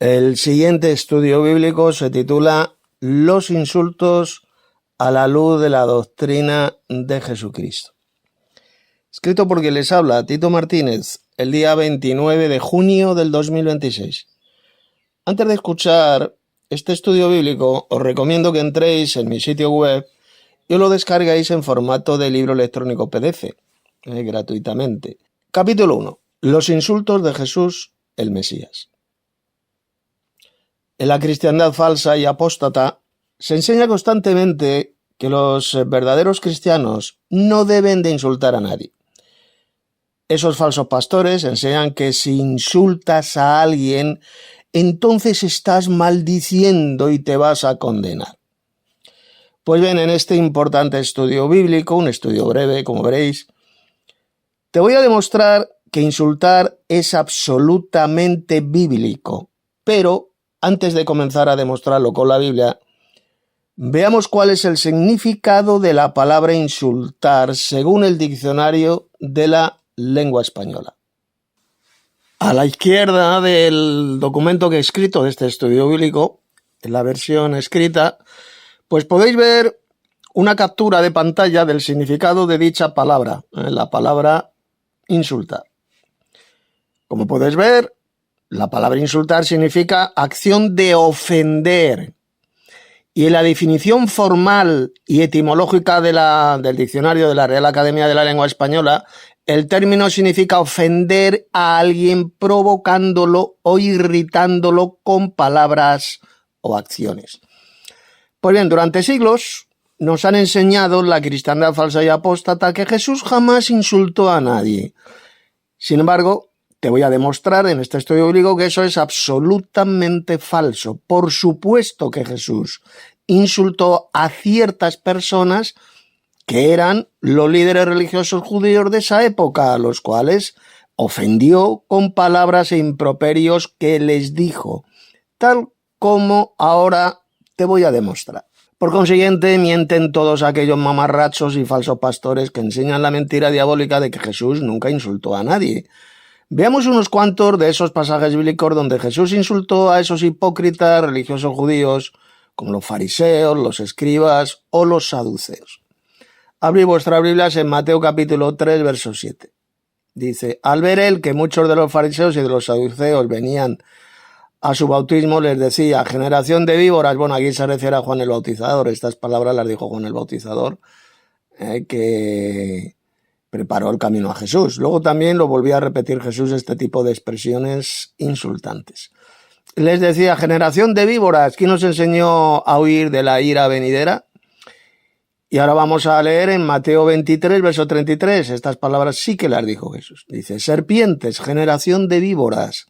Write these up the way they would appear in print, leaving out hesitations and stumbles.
El siguiente estudio bíblico se titula Los insultos a la luz de la doctrina de Jesucristo. Escrito por quien les habla, Tito Martínez, el día 29 de junio del 2026. Antes de escuchar este estudio bíblico, os recomiendo que entréis en mi sitio web y os lo descarguéis en formato de libro electrónico PDF, gratuitamente. Capítulo 1. Los insultos de Jesús, el Mesías. En la cristiandad falsa y apóstata se enseña constantemente que los verdaderos cristianos no deben de insultar a nadie. Esos falsos pastores enseñan que si insultas a alguien, entonces estás maldiciendo y te vas a condenar. Pues bien, en este importante estudio bíblico, un estudio breve, como veréis, te voy a demostrar que insultar es absolutamente bíblico, pero antes de comenzar a demostrarlo con la Biblia, veamos cuál es el significado de la palabra insultar según el diccionario de la lengua española. A la izquierda del documento que he escrito de este estudio bíblico, en la versión escrita, pues podéis ver una captura de pantalla del significado de dicha palabra, la palabra insultar. Como podéis ver, la palabra insultar significa acción de ofender. Y en la definición formal y etimológica del diccionario de la Real Academia de la Lengua Española, el término significa ofender a alguien provocándolo o irritándolo con palabras o acciones. Pues bien, durante siglos nos han enseñado la cristiandad falsa y apóstata que Jesús jamás insultó a nadie. Sin embargo, te voy a demostrar en este estudio bíblico que eso es absolutamente falso. Por supuesto que Jesús insultó a ciertas personas que eran los líderes religiosos judíos de esa época, a los cuales ofendió con palabras e improperios que les dijo, tal como ahora te voy a demostrar. Por consiguiente, mienten todos aquellos mamarrachos y falsos pastores que enseñan la mentira diabólica de que Jesús nunca insultó a nadie. Veamos unos cuantos de esos pasajes bíblicos donde Jesús insultó a esos hipócritas religiosos judíos, como los fariseos, los escribas o los saduceos. Abrid vuestras Biblias en Mateo capítulo 3, verso 7. Dice, al ver él que muchos de los fariseos y de los saduceos venían a su bautismo, les decía, generación de víboras. Bueno, aquí se refiere a Juan el Bautizador. Estas palabras las dijo Juan el Bautizador, que preparó el camino a Jesús. Luego también lo volvía a repetir Jesús, este tipo de expresiones insultantes. Les decía, generación de víboras, ¿quién nos enseñó a huir de la ira venidera? Y ahora vamos a leer en Mateo 23, verso 33. Estas palabras sí que las dijo Jesús. Dice, serpientes, generación de víboras,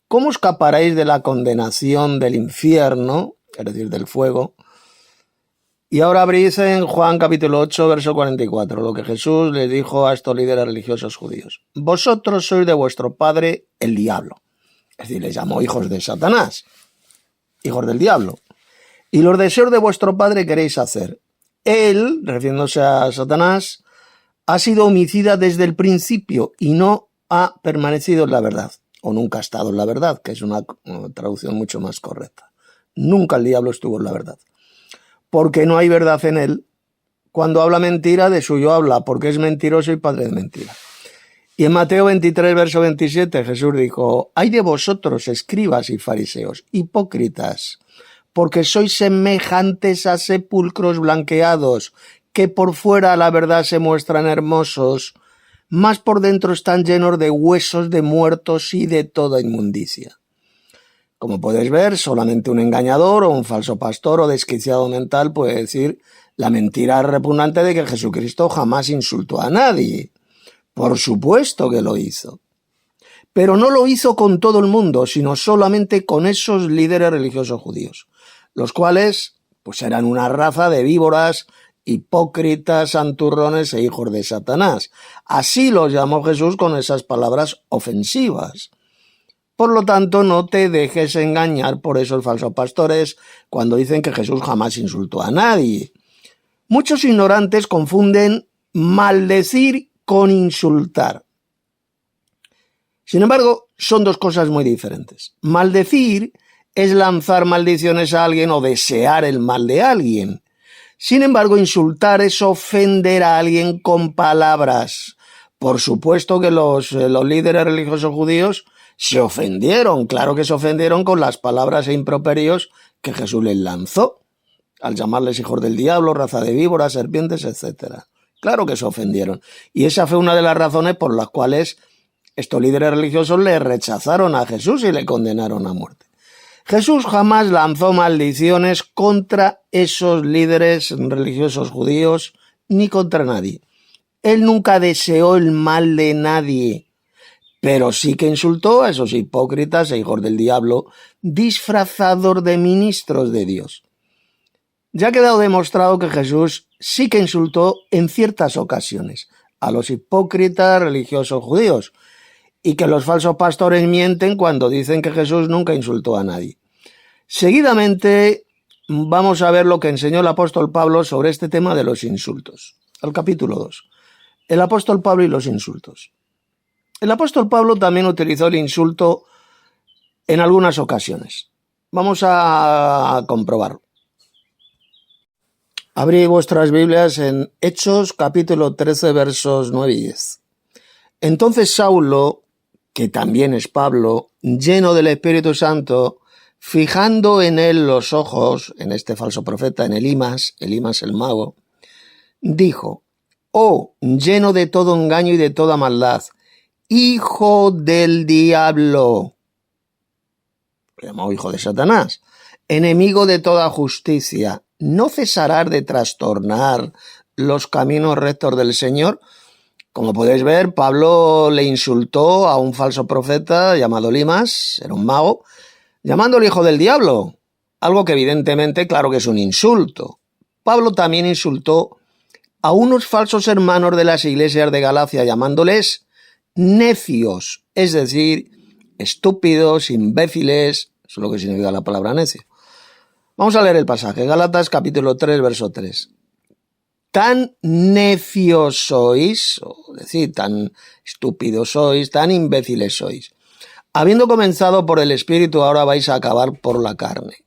¿cómo escaparéis de la condenación del infierno, es decir, del fuego? Y ahora abrís en Juan capítulo 8, verso 44, lo que Jesús les dijo a estos líderes religiosos judíos. Vosotros sois de vuestro padre el diablo. Es decir, les llamó hijos de Satanás, hijos del diablo. Y los deseos de vuestro padre queréis hacer. Él, refiriéndose a Satanás, ha sido homicida desde el principio y no ha permanecido en la verdad. O nunca ha estado en la verdad, que es una traducción mucho más correcta. Nunca el diablo estuvo en la verdad. Porque no hay verdad en él. Cuando habla mentira, de suyo habla, porque es mentiroso y padre de mentira. Y en Mateo 23, verso 27, Jesús dijo, ay de vosotros, escribas y fariseos, hipócritas, porque sois semejantes a sepulcros blanqueados, que por fuera la verdad se muestran hermosos, mas por dentro están llenos de huesos de muertos y de toda inmundicia. Como podéis ver, solamente un engañador o un falso pastor o desquiciado mental puede decir la mentira repugnante de que Jesucristo jamás insultó a nadie. Por supuesto que lo hizo. Pero no lo hizo con todo el mundo, sino solamente con esos líderes religiosos judíos, los cuales pues eran una raza de víboras, hipócritas, santurrones e hijos de Satanás. Así los llamó Jesús con esas palabras ofensivas. Por lo tanto, no te dejes engañar por esos falsos pastores cuando dicen que Jesús jamás insultó a nadie. Muchos ignorantes confunden maldecir con insultar. Sin embargo, son dos cosas muy diferentes. Maldecir es lanzar maldiciones a alguien o desear el mal de alguien. Sin embargo, insultar es ofender a alguien con palabras. Por supuesto que los líderes religiosos judíos se ofendieron, claro que se ofendieron con las palabras e improperios que Jesús les lanzó, al llamarles hijos del diablo, raza de víboras, serpientes, etc. Claro que se ofendieron. Y esa fue una de las razones por las cuales estos líderes religiosos le rechazaron a Jesús y le condenaron a muerte. Jesús jamás lanzó maldiciones contra esos líderes religiosos judíos ni contra nadie. Él nunca deseó el mal de nadie, pero sí que insultó a esos hipócritas e hijos del diablo disfrazados de ministros de Dios. Ya ha quedado demostrado que Jesús sí que insultó en ciertas ocasiones a los hipócritas religiosos judíos, y que los falsos pastores mienten cuando dicen que Jesús nunca insultó a nadie. Seguidamente vamos a ver lo que enseñó el apóstol Pablo sobre este tema de los insultos. Al capítulo 2. El apóstol Pablo y los insultos. El apóstol Pablo también utilizó el insulto en algunas ocasiones. Vamos a comprobarlo. Abrid vuestras Biblias en Hechos capítulo 13 versos 9 y 10. Entonces Saulo, que también es Pablo, lleno del Espíritu Santo, fijando en él los ojos, en este falso profeta, en Elimas el mago, dijo: «Oh, lleno de todo engaño y de toda maldad, hijo del diablo», llamó hijo de Satanás, «enemigo de toda justicia, ¿no cesarás de trastornar los caminos rectos del Señor?» Como podéis ver, Pablo le insultó a un falso profeta llamado Elimas, era un mago, llamándole hijo del diablo, algo que evidentemente, claro que es un insulto. Pablo también insultó a unos falsos hermanos de las iglesias de Galacia, llamándoles necios, es decir, estúpidos, imbéciles, eso es lo que significa la palabra necio. Vamos a leer el pasaje, Gálatas capítulo 3, verso 3. Tan necios sois, o decir, tan estúpidos sois, tan imbéciles sois. Habiendo comenzado por el Espíritu, ahora vais a acabar por la carne.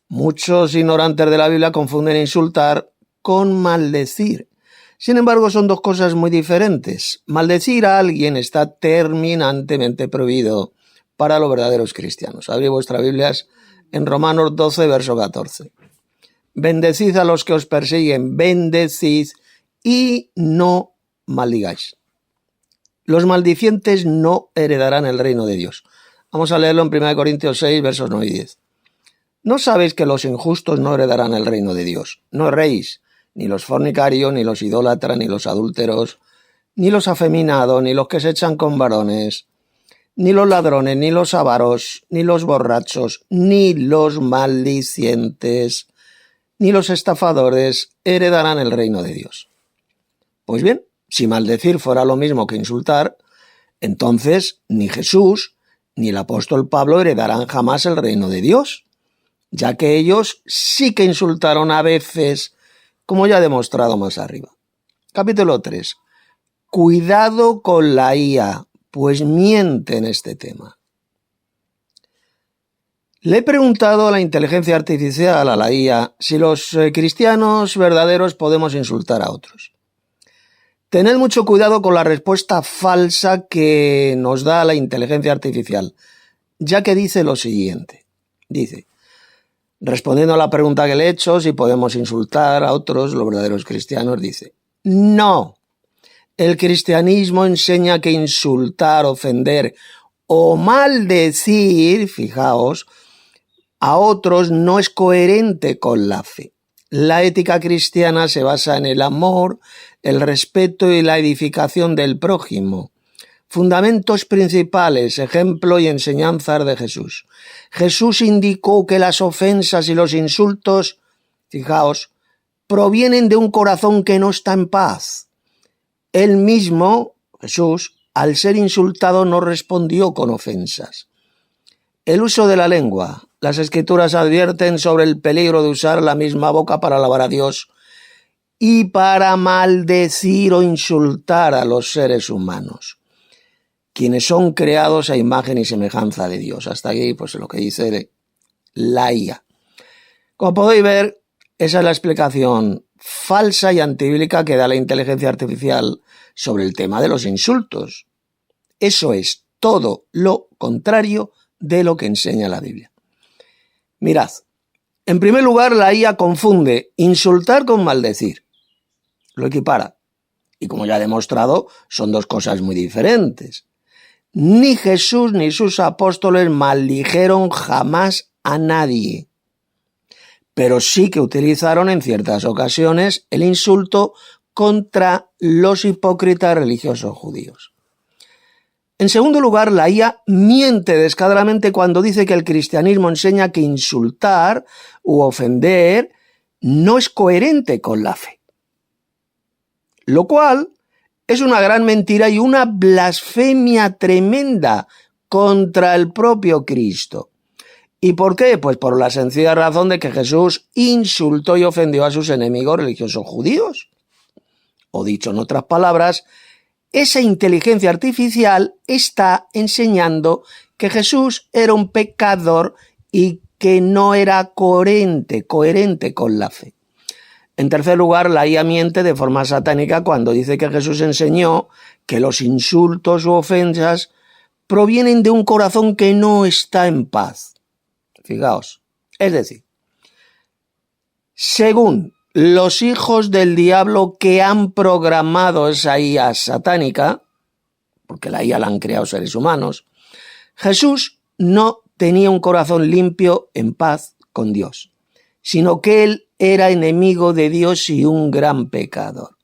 Muchos ignorantes de la Biblia confunden insultar con maldecir. Sin embargo, son dos cosas muy diferentes. Maldecir a alguien está terminantemente prohibido para los verdaderos cristianos. Abrid vuestras Biblias en Romanos 12, verso 14. Bendecid a los que os persiguen, bendecid y no maldigáis. Los maldicientes no heredarán el reino de Dios. Vamos a leerlo en 1 Corintios 6, versos 9 y 10. ¿No sabéis que los injustos no heredarán el reino de Dios? No erréis, ni los fornicarios, ni los idólatras, ni los adúlteros, ni los afeminados, ni los que se echan con varones, ni los ladrones, ni los avaros, ni los borrachos, ni los maldicientes, ni los estafadores heredarán el reino de Dios. Pues bien, si maldecir fuera lo mismo que insultar, entonces ni Jesús ni el apóstol Pablo heredarán jamás el reino de Dios, ya que ellos sí que insultaron a veces, como ya he demostrado más arriba. Capítulo 3. Cuidado con la IA, pues miente en este tema. Le he preguntado a la inteligencia artificial, a la IA, si los cristianos verdaderos podemos insultar a otros. Tened mucho cuidado con la respuesta falsa que nos da la inteligencia artificial, ya que dice lo siguiente. Dice, respondiendo a la pregunta que le he hecho, si podemos insultar a otros, los verdaderos cristianos, dice, no. El cristianismo enseña que insultar, ofender o maldecir, fijaos, a otros no es coherente con la fe. La ética cristiana se basa en el amor, el respeto y la edificación del prójimo. Fundamentos principales, ejemplo y enseñanzas de Jesús. Jesús indicó que las ofensas y los insultos, fijaos, provienen de un corazón que no está en paz. Él mismo, Jesús, al ser insultado no respondió con ofensas. El uso de la lengua. Las Escrituras advierten sobre el peligro de usar la misma boca para alabar a Dios y para maldecir o insultar a los seres humanos. quienes son creados a imagen y semejanza de Dios. Hasta aquí, pues lo que dice la IA. Como podéis ver, esa es la explicación falsa y antibíblica que da la inteligencia artificial sobre el tema de los insultos. Eso es todo lo contrario de lo que enseña la Biblia. Mirad, en primer lugar, la IA confunde insultar con maldecir. Lo equipara. Y como ya he demostrado, son dos cosas muy diferentes. Ni Jesús ni sus apóstoles maldijeron jamás a nadie, pero sí que utilizaron en ciertas ocasiones el insulto contra los hipócritas religiosos judíos. En segundo lugar, la IA miente descaradamente cuando dice que el cristianismo enseña que insultar u ofender no es coherente con la fe, lo cual es una gran mentira y una blasfemia tremenda contra el propio Cristo. ¿Y por qué? Pues por la sencilla razón de que Jesús insultó y ofendió a sus enemigos religiosos judíos. O dicho en otras palabras, esa inteligencia artificial está enseñando que Jesús era un pecador y que no era coherente con la fe. En tercer lugar, la IA miente de forma satánica cuando dice que Jesús enseñó que los insultos u ofensas provienen de un corazón que no está en paz. Fijaos, es decir, según los hijos del diablo que han programado esa IA satánica, porque la IA la han creado seres humanos, Jesús no tenía un corazón limpio en paz con Dios, sino que él era enemigo de Dios y un gran pecador.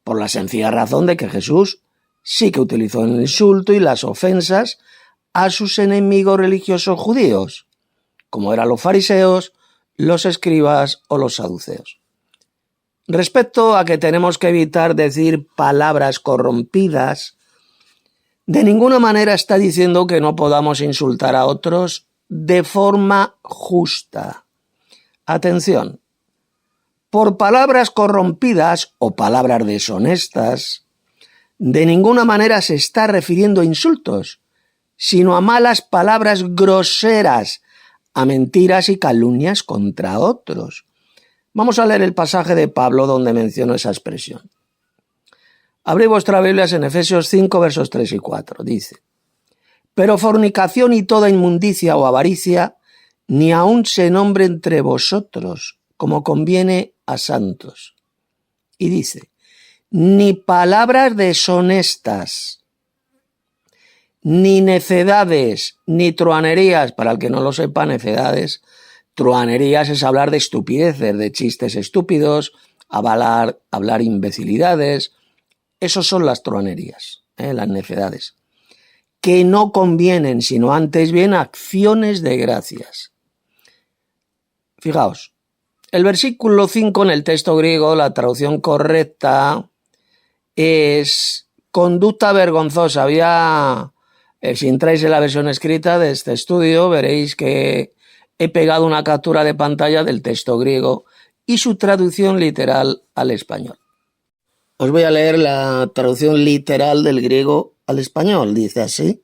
Por la sencilla razón de que Jesús sí que utilizó el insulto y las ofensas a sus enemigos religiosos judíos, como eran los fariseos, los escribas o los saduceos. Respecto a que tenemos que evitar decir palabras corrompidas, de ninguna manera está diciendo que no podamos insultar a otros de forma justa. Atención, por palabras corrompidas o palabras deshonestas, de ninguna manera se está refiriendo a insultos, sino a malas palabras groseras, a mentiras y calumnias contra otros. Vamos a leer el pasaje de Pablo donde menciono esa expresión. Abrid vuestras Biblias en Efesios 5, versos 3 y 4. Dice: pero fornicación y toda inmundicia o avaricia, ni aun se nombre entre vosotros, como conviene a santos. Y dice: ni palabras deshonestas, ni necedades, ni truanerías. Para el que no lo sepa, necedades, truanerías es hablar de estupideces, de chistes estúpidos, hablar imbecilidades. Esos son las truanerías, las necedades, que no convienen, sino antes bien acciones de gracias. Fijaos, el versículo 5 en el texto griego, la traducción correcta es conducta vergonzosa. Si entráis en la versión escrita de este estudio, veréis que he pegado una captura de pantalla del texto griego y su traducción literal al español. Os voy a leer la traducción literal del griego al español. Dice así: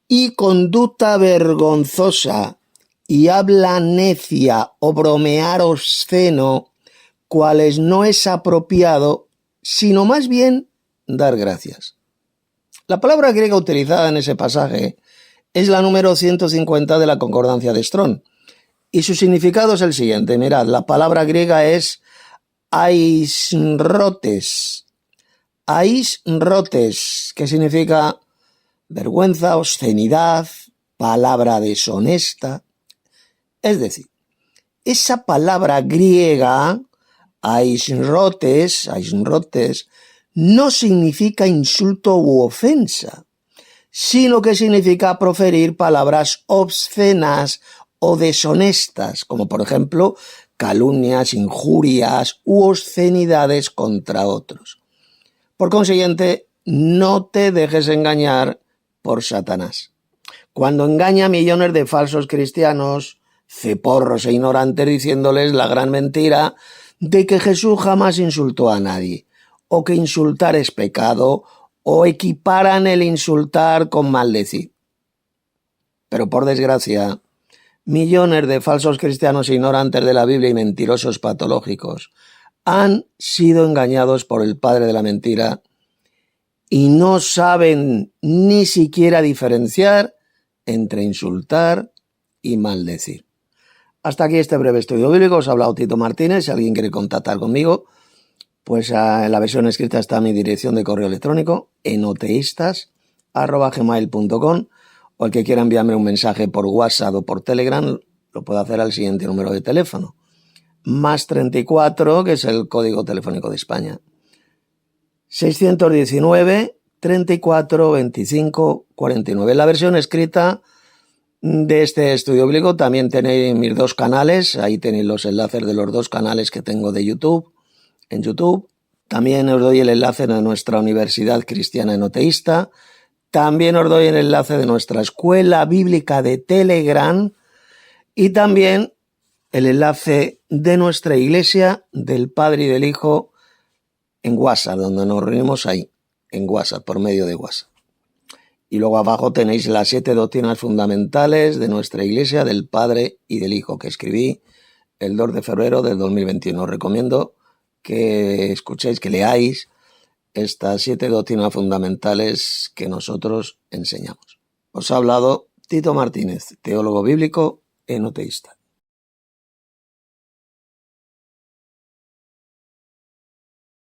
y conducta vergonzosa y habla necia o bromear obsceno, cuales no es apropiado, sino más bien dar gracias. La palabra griega utilizada en ese pasaje es la número 150 de la concordancia de Strong. Y su significado es el siguiente. Mirad, la palabra griega es aisrotes. Aisrotes, que significa vergüenza, obscenidad, palabra deshonesta. Es decir, esa palabra griega, aisrotes, no significa insulto u ofensa, sino que significa proferir palabras obscenas o deshonestas, como por ejemplo calumnias, injurias u obscenidades contra otros. Por consiguiente, no te dejes engañar por Satanás. Cuando engaña a millones de falsos cristianos, ceporros e ignorantes, diciéndoles la gran mentira de que Jesús jamás insultó a nadie, o que insultar es pecado, o equiparan el insultar con maldecir. Pero por desgracia, millones de falsos cristianos ignorantes de la Biblia y mentirosos patológicos han sido engañados por el padre de la mentira y no saben ni siquiera diferenciar entre insultar y maldecir. Hasta aquí este breve estudio bíblico. Os ha hablado Tito Martínez. Si alguien quiere contactar conmigo, pues en la versión escrita está mi dirección de correo electrónico, enoteístas@gmail.com, o el que quiera enviarme un mensaje por WhatsApp o por Telegram lo puede hacer al siguiente número de teléfono: +34, que es el código telefónico de España, 619 34 25 49. En la versión escrita de este estudio bíblico también tenéis mis 2 canales. Ahí tenéis los enlaces de los 2 canales que tengo de YouTube. En YouTube también os doy el enlace de nuestra Universidad Cristiana Enoteísta. También os doy el enlace de nuestra Escuela Bíblica de Telegram y también el enlace de nuestra Iglesia del Padre y del Hijo en WhatsApp, donde nos reunimos ahí, en WhatsApp, por medio de WhatsApp. Y luego abajo tenéis las 7 doctrinas fundamentales de nuestra Iglesia del Padre y del Hijo, que escribí el 2 de febrero del 2021. Os recomiendo que escuchéis, que leáis estas 7 doctrinas fundamentales que nosotros enseñamos. Os ha hablado Tito Martínez, teólogo bíblico enoteísta.